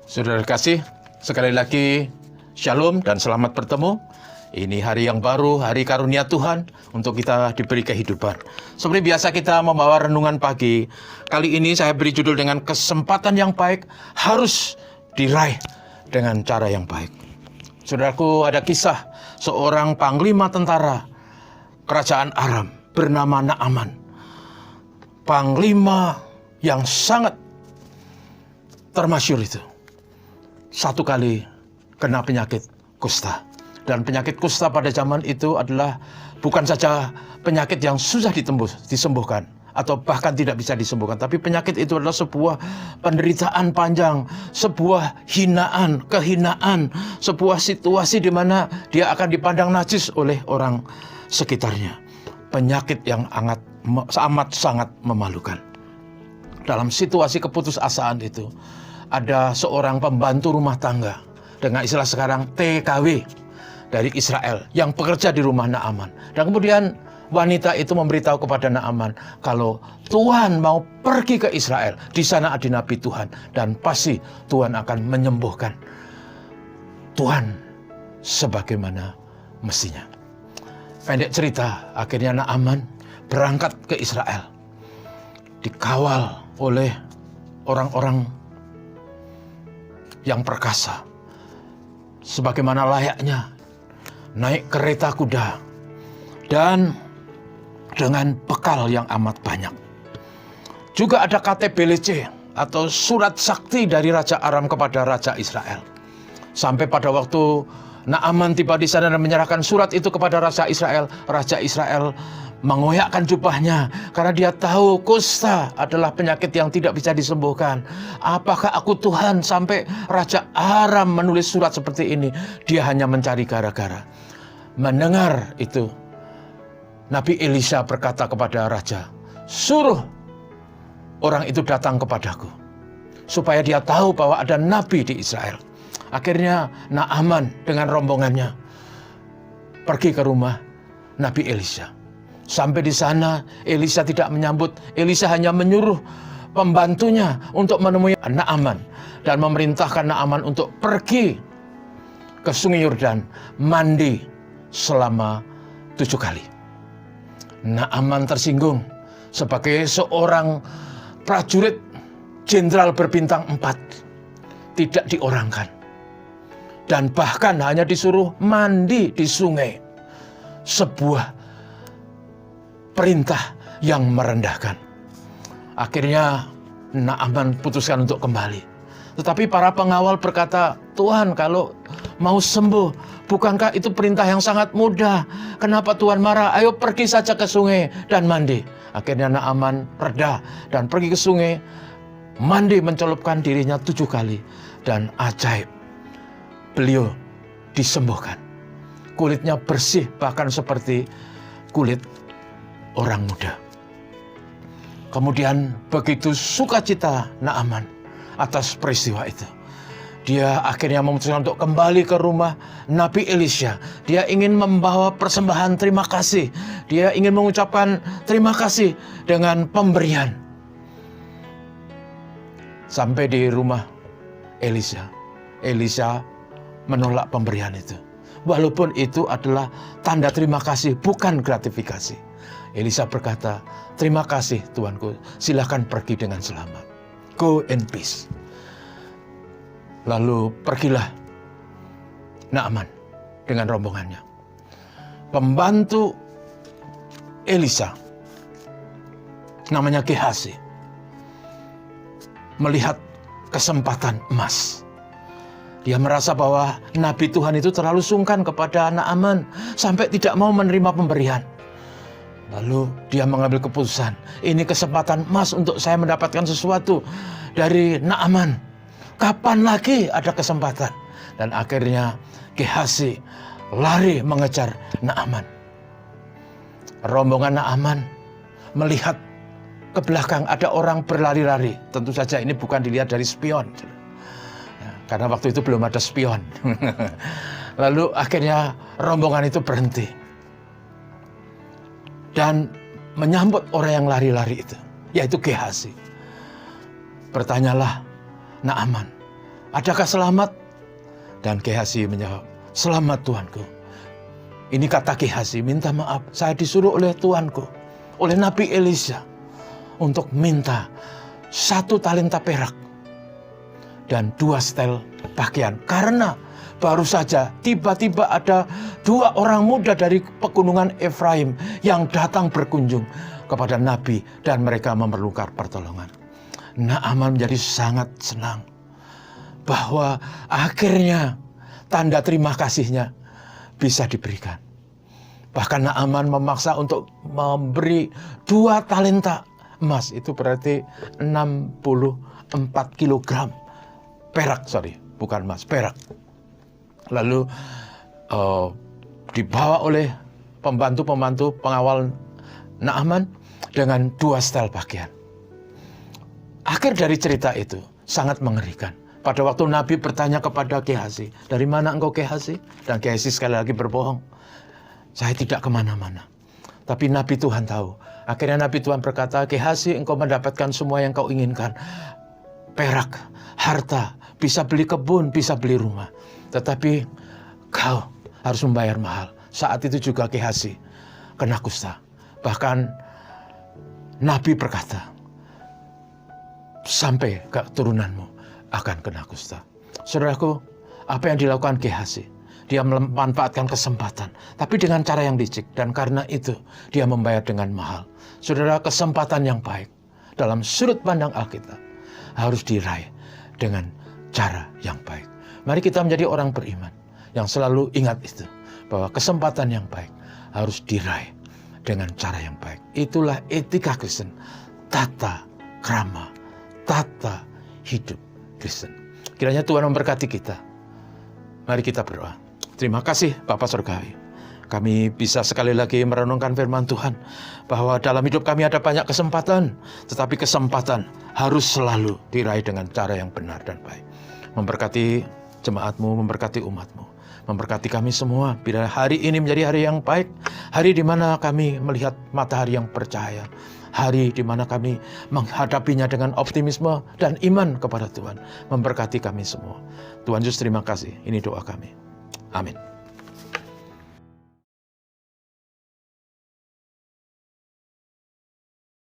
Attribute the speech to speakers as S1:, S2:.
S1: Saudara kasih, sekali lagi Shalom dan selamat bertemu. Ini hari yang baru, hari karunia Tuhan untuk kita diberi kehidupan. Seperti biasa kita membawa renungan pagi. Kali ini saya beri judul dengan kesempatan yang baik harus diraih dengan cara yang baik. Saudaraku, ada kisah seorang panglima tentara kerajaan Aram bernama Naaman. Panglima yang sangat termasyhur itu. Satu kali kena penyakit kusta. Dan penyakit kusta pada zaman itu adalah bukan saja penyakit yang susah disembuhkan atau bahkan tidak bisa disembuhkan, tapi penyakit itu adalah sebuah penderitaan panjang, sebuah kehinaan, sebuah situasi di mana dia akan dipandang najis oleh orang sekitarnya. Penyakit yang amat sangat memalukan. Dalam situasi keputusasaan itu, ada seorang pembantu rumah tangga, dengan istilah sekarang TKW, dari Israel yang bekerja di rumah Naaman. Dan kemudian wanita itu memberitahu kepada Naaman kalau Tuhan mau pergi ke Israel. Di sana ada nabi Tuhan dan pasti Tuhan akan menyembuhkan Tuhan sebagaimana mestinya. Pendek cerita, akhirnya Naaman berangkat ke Israel, dikawal oleh orang-orang yang perkasa, sebagaimana layaknya naik kereta kuda dan dengan bekal yang amat banyak. Juga ada KTBLC atau surat sakti dari Raja Aram kepada Raja Israel. Sampai pada waktu Naaman tiba di sana dan menyerahkan surat itu kepada Raja Israel mengoyakkan jubahnya karena dia tahu kusta adalah penyakit yang tidak bisa disembuhkan. Apakah aku Tuhan sampai Raja Aram menulis surat seperti ini? Dia hanya mencari gara-gara. Mendengar itu, Nabi Elisa berkata kepada raja, suruh orang itu datang kepadaku supaya dia tahu bahwa ada nabi di Israel. Akhirnya Naaman dengan rombongannya pergi ke rumah Nabi Elisa. Sampai di sana Elisa tidak menyambut. Elisa hanya menyuruh pembantunya untuk menemui Naaman dan memerintahkan Naaman untuk pergi ke Sungai Yordan mandi selama 7 kali. Naaman tersinggung sebagai seorang prajurit jenderal berbintang 4, tidak diorangkan dan bahkan hanya disuruh mandi di sungai. Sebuah perintah yang merendahkan. Akhirnya Naaman putuskan untuk kembali. Tetapi para pengawal berkata, Tuhan kalau mau sembuh, bukankah itu perintah yang sangat mudah? Kenapa Tuhan marah? Ayo pergi saja ke sungai dan mandi. Akhirnya Naaman reda dan pergi ke sungai, mandi mencelupkan dirinya 7 kali. Dan ajaib, beliau disembuhkan. Kulitnya bersih bahkan seperti kulit orang muda. Kemudian begitu sukacita Naaman atas peristiwa itu. Dia akhirnya memutuskan untuk kembali ke rumah Nabi Elisha. Dia ingin membawa persembahan terima kasih. Dia ingin mengucapkan terima kasih dengan pemberian. Sampai di rumah Elisha, Elisha menolak pemberian itu. Walaupun itu adalah tanda terima kasih, bukan gratifikasi. Elisha berkata, terima kasih Tuanku, silakan pergi dengan selamat. Go in peace. Lalu pergilah Naaman dengan rombongannya. Pembantu Elisa, namanya Gehazi, melihat kesempatan emas. Dia merasa bahwa Nabi Tuhan itu terlalu sungkan kepada Naaman sampai tidak mau menerima pemberian. Lalu dia mengambil keputusan, ini kesempatan emas untuk saya mendapatkan sesuatu dari Naaman. Kapan lagi ada kesempatan? Dan akhirnya Gehazi lari mengejar Naaman. Rombongan Naaman melihat ke belakang ada orang berlari-lari. Tentu saja ini bukan dilihat dari spion, karena waktu itu belum ada spion. Lalu akhirnya rombongan itu berhenti dan menyambut orang yang lari-lari itu, yaitu Gehazi. Bertanyalah Naaman, adakah selamat? Dan Gehazi menjawab, selamat tuanku. Ini kata Gehazi, minta maaf, saya disuruh oleh tuanku, oleh Nabi Elisha, untuk minta 1 talenta perak dan 2 setel pakaian. Karena baru saja tiba-tiba ada 2 orang muda dari pegunungan Efraim yang datang berkunjung kepada Nabi dan mereka memerlukan pertolongan. Naaman menjadi sangat senang bahwa akhirnya tanda terima kasihnya bisa diberikan. Bahkan Naaman memaksa untuk memberi 2 talenta emas. Itu berarti 64 kilogram perak, bukan emas, perak. Lalu dibawa oleh pembantu-pembantu pengawal Naaman dengan 2 setel pakaian. Akhir dari cerita itu sangat mengerikan. Pada waktu Nabi bertanya kepada Gehazi, dari mana engkau Gehazi? Dan Gehazi sekali lagi berbohong, saya tidak kemana-mana. Tapi Nabi Tuhan tahu. Akhirnya Nabi Tuhan berkata, Gehazi, engkau mendapatkan semua yang kau inginkan. Perak, harta, bisa beli kebun, bisa beli rumah. Tetapi kau harus membayar mahal. Saat itu juga Gehazi kena kusta. Bahkan Nabi berkata, sampai keturunanmu akan kena kusta. Saudaraku, apa yang dilakukan Gehazi? Dia memanfaatkan kesempatan, tapi dengan cara yang licik. Dan karena itu, dia membayar dengan mahal. Saudara, kesempatan yang baik dalam sudut pandang Alkitab harus diraih dengan cara yang baik. Mari kita menjadi orang beriman yang selalu ingat itu, bahwa kesempatan yang baik harus diraih dengan cara yang baik. Itulah etika Kristen, tata krama, tata hidup Kristen. Kiranya Tuhan memberkati kita. Mari kita berdoa. Terima kasih Bapa Surgawi. Kami bisa sekali lagi merenungkan firman Tuhan, bahwa dalam hidup kami ada banyak kesempatan, tetapi kesempatan harus selalu diraih dengan cara yang benar dan baik. Memberkati jemaat-Mu, memberkati umat-Mu, memberkati kami semua. Bila hari ini menjadi hari yang baik, hari di mana kami melihat matahari yang bercahaya, hari di mana kami menghadapinya dengan optimisme dan iman kepada Tuhan. Memberkati kami semua. Tuhan Yesus, terima kasih. Ini doa kami. Amin.